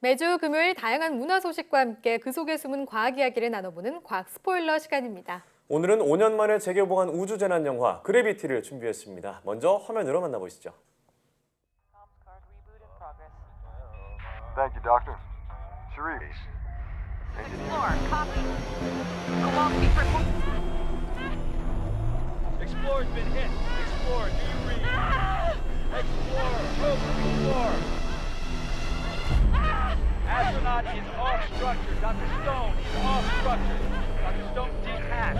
매주 금요일 다양한 문화 소식과 함께 그 속에 숨은 과학 이야기를 나눠보는 과학 스포일러 시간입니다. 오늘은 5년 만에 재개봉한 우주재난 영화 그래비티를 준비했습니다. 먼저 화면으로 만나보시죠. Thank you, Doctor. Sharif. Explorer, copy. Kowalski for... Explorer's been hit. Explorer, do you read? Explorer, over, Explorer. Astronaut is off structure. Dr. Stone is off structure. Dr. Stone, detach.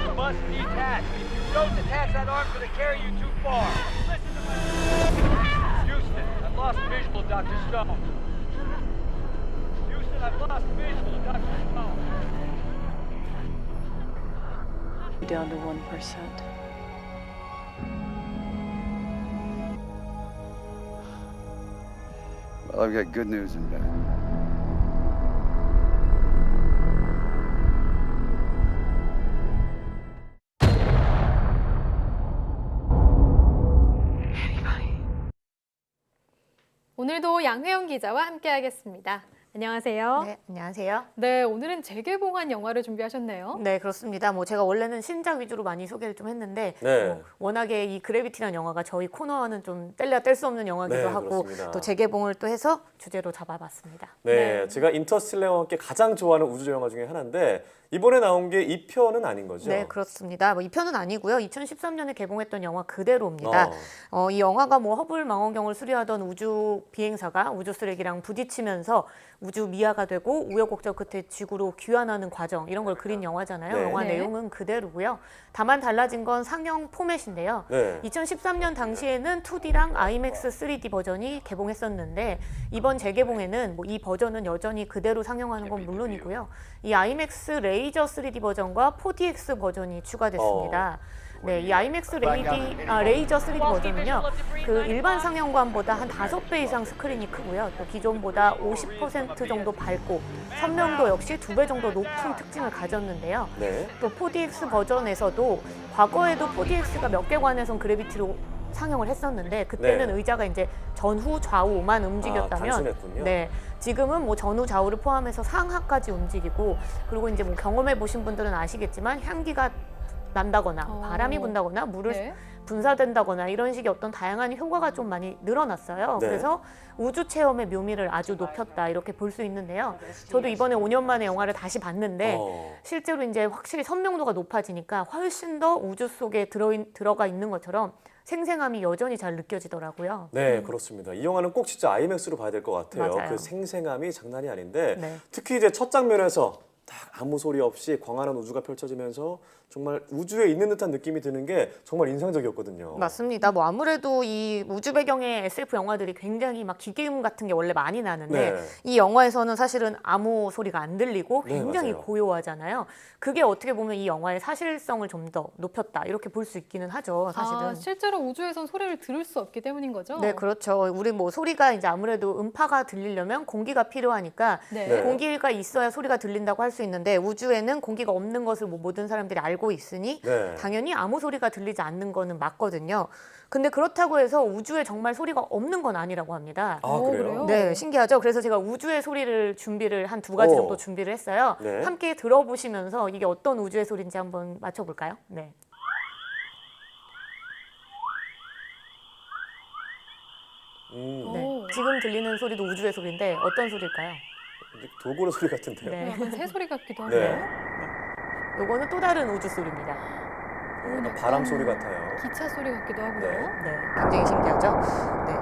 You must detach. If you don't detach, that arm's going to carry you too far. Listen to my... Houston, I've lost visual, Dr. Stone. Houston, I've lost visual, Dr. Stone. Down to 1%. Well, I've got good news and bad. 오늘도 양혜영 기자와 함께하겠습니다. 안녕하세요. 네, 안녕하세요. 네, 오늘은 재개봉한 영화를 준비하셨네요. 네, 그렇습니다. 제가 원래는 신작 위주로 많이 소개를 좀 했는데 네. 워낙에 이 그래비티라는 영화가 저희 코너와는 좀 뗄래야 뗄 수 없는 영화기도 네, 하고 그렇습니다. 또 재개봉을 또 해서 주제로 잡아봤습니다. 네, 제가 인터스텔라와 함께 가장 좋아하는 우주 영화 중에 하나인데 이번에 나온 게 2편은 아닌 거죠? 네, 그렇습니다. 2편은 아니고요. 2013년에 개봉했던 영화 그대로입니다. 어. 이 영화가 허블 망원경을 수리하던 우주 비행사가 우주 쓰레기랑 부딪히면서 우주 미아가 되고 우여곡절 끝에 지구로 귀환하는 과정 이런 걸 그린 영화잖아요. 네. 영화 네. 내용은 그대로고요. 다만 달라진 건 상영 포맷인데요. 네. 2013년 당시에는 2D랑 IMAX 3D 버전이 개봉했었는데 이번 재개봉에는 이 버전은 여전히 그대로 상영하는 건 물론이고요. 이 IMAX 레이저 3D 버전과 4DX 버전이 추가됐습니다. 네, 이 IMAX 레이저 3D 버전은요, 그 일반 상영관보다 한 5배 이상 스크린이 크고요. 또 기존보다 50% 정도 밝고 선명도 역시 2배 정도 높은 특징을 가졌는데요. 네. 또 4DX 버전에서도 과거에도 4DX가 몇 개관에선 그래비티로 상영을 했었는데 그때는 네. 의자가 이제 전후 좌우만 움직였다면 단순했군요. 네, 지금은 전후 좌우를 포함해서 상하까지 움직이고 그리고 이제 경험해 보신 분들은 아시겠지만 향기가 난다거나 바람이 분다거나 물을 네. 분사된다거나 이런 식의 어떤 다양한 효과가 좀 많이 늘어났어요. 네. 그래서 우주 체험의 묘미를 아주 높였다 이렇게 볼 수 있는데요. 저도 이번에 5년 만에 영화를 다시 봤는데 실제로 이제 확실히 선명도가 높아지니까 훨씬 더 우주 속에 들어가 있는 것처럼 생생함이 여전히 잘 느껴지더라고요. 네, 그렇습니다. 이 영화는 꼭 진짜 IMAX로 봐야 될 것 같아요. 맞아요. 그 생생함이 장난이 아닌데 네. 특히 이제 첫 장면에서 딱 아무 소리 없이 광활한 우주가 펼쳐지면서 정말 우주에 있는 듯한 느낌이 드는 게 정말 인상적이었거든요. 맞습니다. 아무래도 이 우주 배경의 SF 영화들이 굉장히 막 기계음 같은 게 원래 많이 나는데 네. 이 영화에서는 사실은 아무 소리가 안 들리고 네, 굉장히 맞아요. 고요하잖아요. 그게 어떻게 보면 이 영화의 사실성을 좀 더 높였다 이렇게 볼 수 있기는 하죠. 사실은. 실제로 우주에선 소리를 들을 수 없기 때문인 거죠? 네, 그렇죠. 우리 소리가 이제 아무래도 음파가 들리려면 공기가 필요하니까 네. 공기가 있어야 소리가 들린다고 할 수 있는데 우주에는 공기가 없는 것을 모든 사람들이 알고 있으니 네. 당연히 아무 소리가 들리지 않는 거는 맞거든요. 근데 그렇다고 해서 우주에 정말 소리가 없는 건 아니라고 합니다. 아, 그래요? 그래요? 네, 신기하죠. 그래서 제가 우주의 소리를 준비를 한 2가지 정도 준비를 했어요. 네. 함께 들어보시면서 이게 어떤 우주의 소리인지 한번 맞춰볼까요? 네. 네. 지금 들리는 소리도 우주의 소리인데 어떤 소리일까요? 돌고래 소리 같은데요. 네. 약간 새 소리 같기도 하고. 네. 요거는 또 다른 우주 소리입니다. 약간 바람 소리 같아요. 기차 소리 같기도 하고요. 네. 네, 굉장히 신기하죠? 네.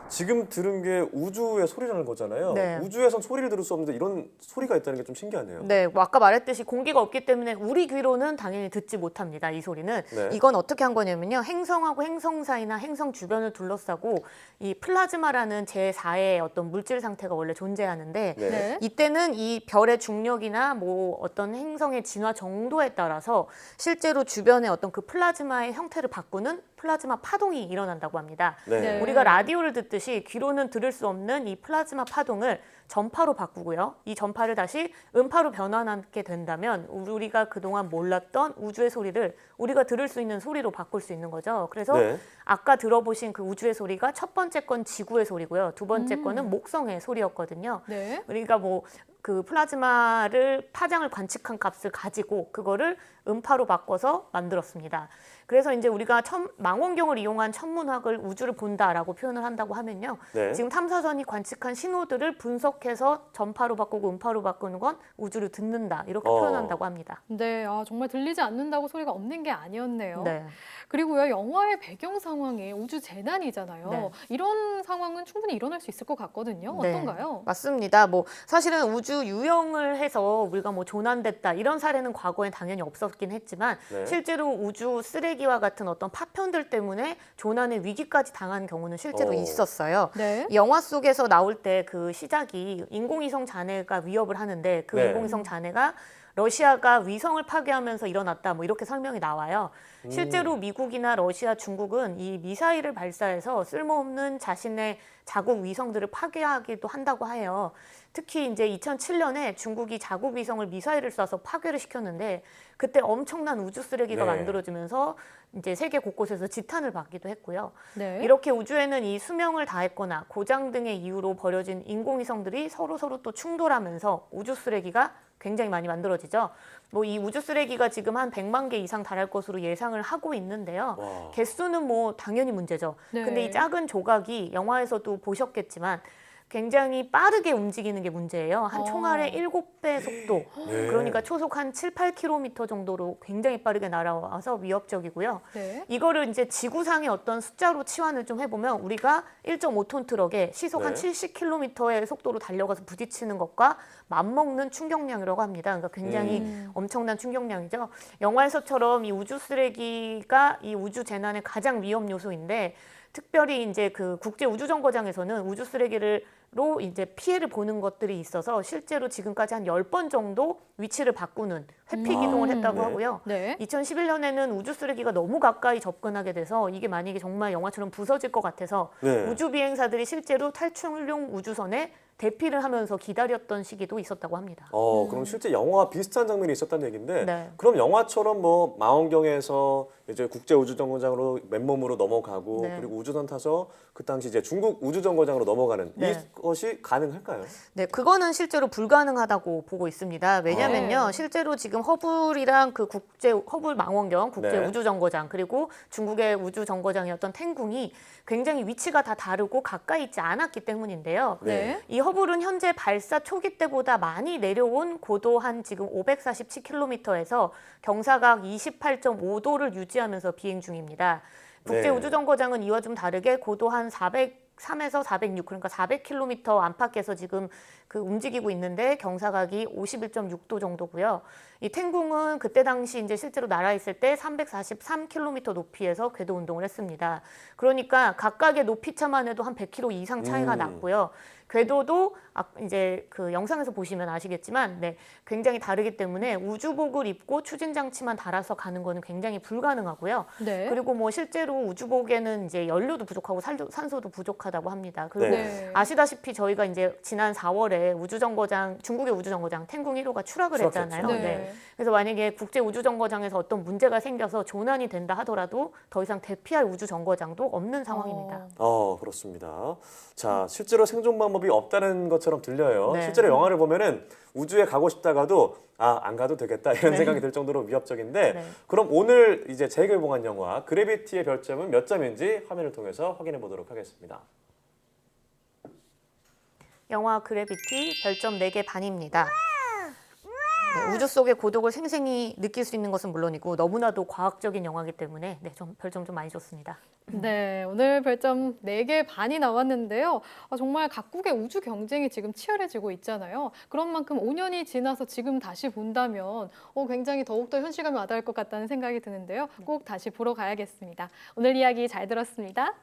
지금 들은 게 우주의 소리라는 거잖아요. 네. 우주에선 소리를 들을 수 없는데 이런 소리가 있다는 게 좀 신기하네요. 네, 아까 말했듯이 공기가 없기 때문에 우리 귀로는 당연히 듣지 못합니다. 이 소리는. 네. 이건 어떻게 한 거냐면요. 행성하고 행성 사이나 행성 주변을 둘러싸고 이 플라즈마라는 제4의 어떤 물질 상태가 원래 존재하는데 네. 네. 이때는 이 별의 중력이나 어떤 행성의 진화 정도에 따라서 실제로 주변의 어떤 그 플라즈마의 형태를 바꾸는 플라즈마 파동이 일어난다고 합니다. 네. 우리가 라디오를 듣듯이 귀로는 들을 수 없는 이 플라즈마 파동을 전파로 바꾸고요. 이 전파를 다시 음파로 변환하게 된다면 우리가 그동안 몰랐던 우주의 소리를 우리가 들을 수 있는 소리로 바꿀 수 있는 거죠. 그래서 네. 아까 들어보신 그 우주의 소리가 첫 번째 건 지구의 소리고요. 두 번째 거는 목성의 소리였거든요. 네. 우리가 뭐 그 플라즈마를 파장을 관측한 값을 가지고 그거를 음파로 바꿔서 만들었습니다. 그래서 이제 우리가 망원경을 이용한 천문학을 우주를 본다라고 표현을 한다고 하면요. 네. 지금 탐사선이 관측한 신호들을 분석해서 전파로 바꾸고 음파로 바꾸는 건 우주를 듣는다 이렇게 표현한다고 합니다. 네, 정말 들리지 않는다고 소리가 없는 게 아니었네요. 네. 그리고요, 영화의 배경 상황이 우주 재난이잖아요. 네. 이런 상황은 충분히 일어날 수 있을 것 같거든요. 네, 어떤가요? 맞습니다. 뭐 사실은 우주 유영을 해서 우리가 뭐 조난됐다 이런 사례는 과거엔 당연히 없었긴 했지만 네. 실제로 우주 쓰레기와 같은 어떤 파편들 때문에 조난의 위기까지 당한 경우는 실제로 있었어요. 네. 영화 속에서 나올 때 그 시작이 인공위성 잔해가 위협을 하는데 그 네. 인공위성 잔해가 러시아가 위성을 파괴하면서 일어났다 뭐 이렇게 설명이 나와요. 실제로 미국이나 러시아, 중국은 이 미사일을 발사해서 쓸모없는 자신의 자국 위성들을 파괴하기도 한다고 해요. 특히 이제 2007년에 중국이 자국 위성을 미사일을 쏴서 파괴를 시켰는데 그때 엄청난 우주 쓰레기가 네. 만들어지면서 이제 세계 곳곳에서 지탄을 받기도 했고요. 네. 이렇게 우주에는 이 수명을 다했거나 고장 등의 이유로 버려진 인공위성들이 서로 또 충돌하면서 우주 쓰레기가 굉장히 많이 만들어지죠. 뭐 이 우주 쓰레기가 지금 한 100만 개 이상 달할 것으로 예상을 하고 있는데요. 와. 개수는 뭐 당연히 문제죠. 네. 근데 이 작은 조각이 영화에서도 보셨겠지만 굉장히 빠르게 움직이는 게 문제예요. 한 총알의 7배 속도. 네. 그러니까 초속 한 7, 8km 정도로 굉장히 빠르게 날아와서 위협적이고요. 네. 이거를 이제 지구상의 어떤 숫자로 치환을 좀 해보면 우리가 1.5톤 트럭에 시속 한 네. 70km의 속도로 달려가서 부딪히는 것과 맞먹는 충격량이라고 합니다. 그러니까 굉장히 엄청난 충격량이죠. 영화에서처럼 이 우주 쓰레기가 이 우주 재난의 가장 위험 요소인데 특별히 이제 그 국제 우주정거장에서는 우주 쓰레기로 이제 피해를 보는 것들이 있어서 실제로 지금까지 한 10번 정도 위치를 바꾸는 회피 기동을 했다고 네. 하고요. 네. 2011년에는 우주 쓰레기가 너무 가까이 접근하게 돼서 이게 만약에 정말 영화처럼 부서질 것 같아서 네. 우주 비행사들이 실제로 탈출용 우주선에 대피를 하면서 기다렸던 시기도 있었다고 합니다. 그럼 실제 영화와 비슷한 장면이 있었다는 얘기인데 네. 그럼 영화처럼 뭐 망원경에서 이제 국제 우주정거장으로 맨몸으로 넘어가고 네. 그리고 우주선 타서 그 당시 이제 중국 우주정거장으로 넘어가는 네. 이것이 가능할까요? 네, 그거는 실제로 불가능하다고 보고 있습니다. 왜냐면요, 네. 실제로 지금 허블이랑 그 허블 망원경, 국제 네. 우주정거장, 그리고 중국의 우주정거장이었던 탱궁이 굉장히 위치가 다 다르고 가까이 있지 않았기 때문인데요. 네. 이 허블은 현재 발사 초기 때보다 많이 내려온 고도 한 지금 547km에서 경사각 28.5도를 유지하면서 비행 중입니다. 국제 네. 우주정거장은 이와 좀 다르게 고도 한 403에서 406, 그러니까 400km 안팎에서 지금 그 움직이고 있는데 경사각이 51.6도 정도고요. 이 탱궁은 그때 당시 이제 실제로 날아 있을 때 343km 높이에서 궤도 운동을 했습니다. 그러니까 각각의 높이 차만 해도 한 100km 이상 차이가 났고요. 궤도도 이제 그 영상에서 보시면 아시겠지만 굉장히 다르기 때문에 우주복을 입고 추진 장치만 달아서 가는 거는 굉장히 불가능하고요. 네. 그리고 뭐 실제로 우주복에는 이제 연료도 부족하고 산소도 부족하다고 합니다. 그리고 네. 아시다시피 저희가 이제 지난 4월에 중국의 우주정거장 탱궁 1호가 추락을 추락했죠. 했잖아요. 네. 그래서 만약에 국제 우주정거장에서 어떤 문제가 생겨서 조난이 된다 하더라도 더 이상 대피할 우주정거장도 없는 상황입니다. 그렇습니다. 자, 실제로 생존 방법이 없다는 것처럼 들려요. 네. 실제로 영화를 보면은 우주에 가고 싶다가도 안 가도 되겠다 이런 네. 생각이 들 정도로 위협적인데 네. 그럼 오늘 이제 재개봉한 영화 그래비티의 별점은 몇 점인지 화면을 통해서 확인해 보도록 하겠습니다. 영화 그래비티 별점 4개 반입니다. 네, 우주 속의 고독을 생생히 느낄 수 있는 것은 물론이고 너무나도 과학적인 영화이기 때문에 별점 좀 많이 줬습니다. 네, 오늘 별점 4개 반이 나왔는데요. 정말 각국의 우주 경쟁이 지금 치열해지고 있잖아요. 그런 만큼 5년이 지나서 지금 다시 본다면 굉장히 더욱더 현실감이 와닿을 것 같다는 생각이 드는데요. 꼭 다시 보러 가야겠습니다. 오늘 이야기 잘 들었습니다.